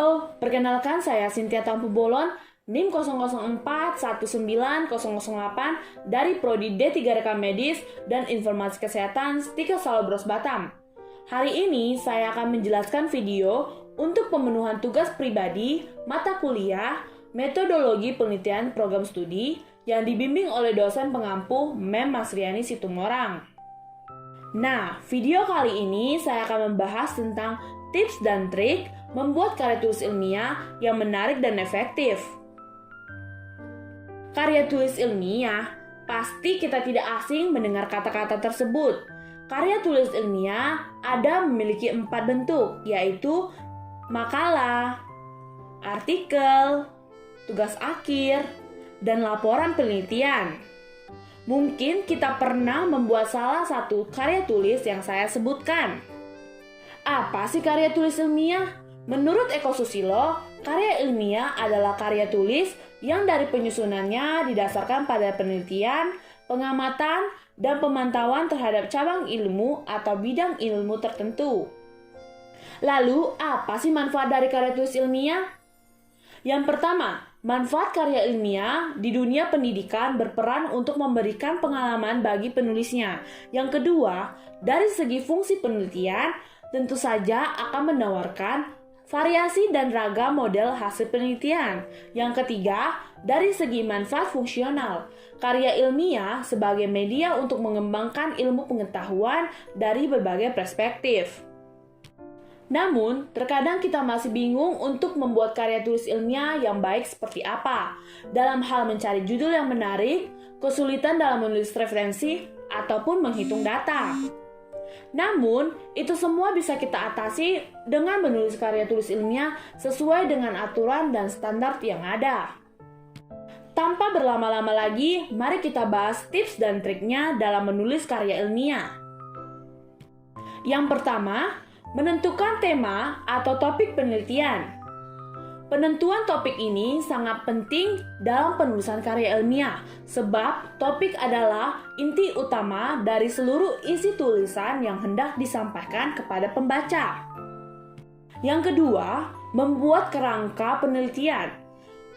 Halo, perkenalkan saya Cynthia Tampu Bolon, NIM 004-19008 dari Prodi D3 Rekam Medis dan Informasi Kesehatan Stika Salobros Batam. Hari ini saya akan menjelaskan video untuk pemenuhan tugas pribadi, mata kuliah, metodologi penelitian program studi yang dibimbing oleh dosen pengampu Mem Masriani Situmorang. Nah, video kali ini saya akan membahas tentang tips dan trik membuat karya tulis ilmiah yang menarik dan efektif. Karya tulis ilmiah, pasti kita tidak asing mendengar kata-kata tersebut. Karya tulis ilmiah memiliki 4 bentuk, yaitu makalah, artikel, tugas akhir, dan laporan penelitian. Mungkin kita pernah membuat salah satu karya tulis yang saya sebutkan. Apa sih karya tulis ilmiah? Menurut Eko Susilo, karya ilmiah adalah karya tulis yang dari penyusunannya didasarkan pada penelitian, pengamatan, dan pemantauan terhadap cabang ilmu atau bidang ilmu tertentu. Lalu, apa sih manfaat dari karya tulis ilmiah? Yang pertama, manfaat karya ilmiah di dunia pendidikan berperan untuk memberikan pengalaman bagi penulisnya. Yang kedua, dari segi fungsi penelitian, tentu saja akan menawarkan variasi dan ragam model hasil penelitian. Yang ketiga, dari segi manfaat fungsional, karya ilmiah sebagai media untuk mengembangkan ilmu pengetahuan dari berbagai perspektif. Namun, terkadang kita masih bingung untuk membuat karya tulis ilmiah yang baik seperti apa. Dalam hal mencari judul yang menarik, kesulitan dalam menulis referensi, ataupun menghitung data. Namun, itu semua bisa kita atasi dengan menulis karya tulis ilmiah sesuai dengan aturan dan standar yang ada. Tanpa berlama-lama lagi, mari kita bahas tips dan triknya dalam menulis karya ilmiah. Yang pertama, menentukan tema atau topik penelitian. Penentuan topik ini sangat penting dalam penulisan karya ilmiah, sebab topik adalah inti utama dari seluruh isi tulisan yang hendak disampaikan kepada pembaca. Yang kedua, membuat kerangka penelitian.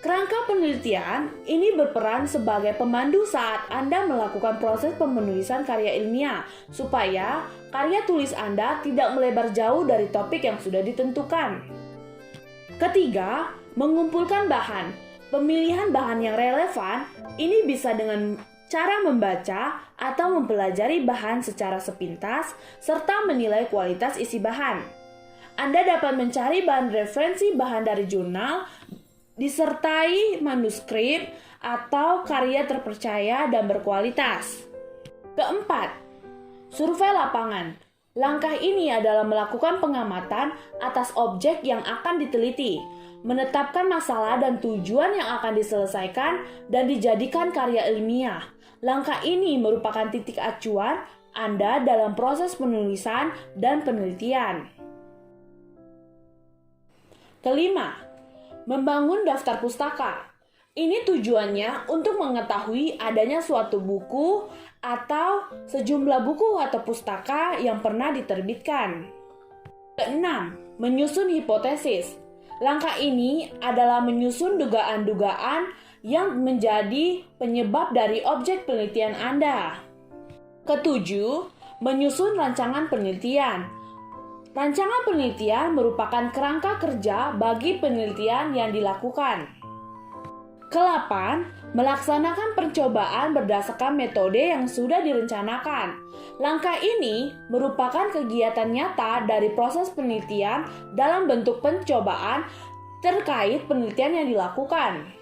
Kerangka penelitian ini berperan sebagai pemandu saat Anda melakukan proses pemenulisan karya ilmiah, supaya karya tulis Anda tidak melebar jauh dari topik yang sudah ditentukan. Ketiga, mengumpulkan bahan. Pemilihan bahan yang relevan ini bisa dengan cara membaca atau mempelajari bahan secara sepintas serta menilai kualitas isi bahan. Anda dapat mencari bahan referensi bahan dari jurnal, disertai manuskrip atau karya terpercaya dan berkualitas. Keempat, survei lapangan. Langkah ini adalah melakukan pengamatan atas objek yang akan diteliti, menetapkan masalah dan tujuan yang akan diselesaikan dan dijadikan karya ilmiah. Langkah ini merupakan titik acuan Anda dalam proses penulisan dan penelitian. Kelima, membangun daftar pustaka. Ini tujuannya untuk mengetahui adanya suatu buku atau sejumlah buku atau pustaka yang pernah diterbitkan. Keenam, menyusun hipotesis. Langkah ini adalah menyusun dugaan-dugaan yang menjadi penyebab dari objek penelitian Anda. Ketujuh, menyusun rancangan penelitian. Rancangan penelitian merupakan kerangka kerja bagi penelitian yang dilakukan. Ke-8, melaksanakan percobaan berdasarkan metode yang sudah direncanakan. Langkah ini merupakan kegiatan nyata dari proses penelitian dalam bentuk pencobaan terkait penelitian yang dilakukan.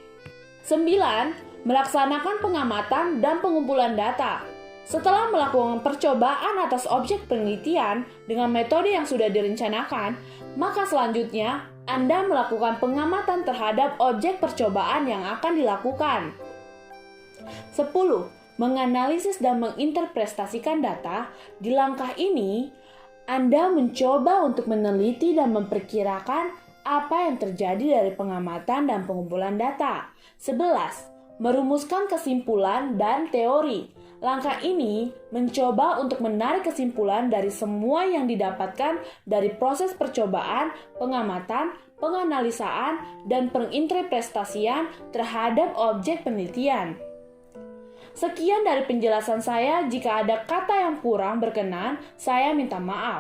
9, melaksanakan pengamatan dan pengumpulan data. Setelah melakukan percobaan atas objek penelitian dengan metode yang sudah direncanakan, maka selanjutnya Anda melakukan pengamatan terhadap objek percobaan yang akan dilakukan. 10. Menganalisis dan menginterpretasikan data. Di langkah ini, Anda mencoba untuk meneliti dan memperkirakan apa yang terjadi dari pengamatan dan pengumpulan data. 11. Merumuskan kesimpulan dan teori. Langkah ini mencoba untuk menarik kesimpulan dari semua yang didapatkan dari proses percobaan, pengamatan, penganalisaan, dan penginterpretasian terhadap objek penelitian. Sekian dari penjelasan saya. Jika ada kata yang kurang berkenan, saya minta maaf.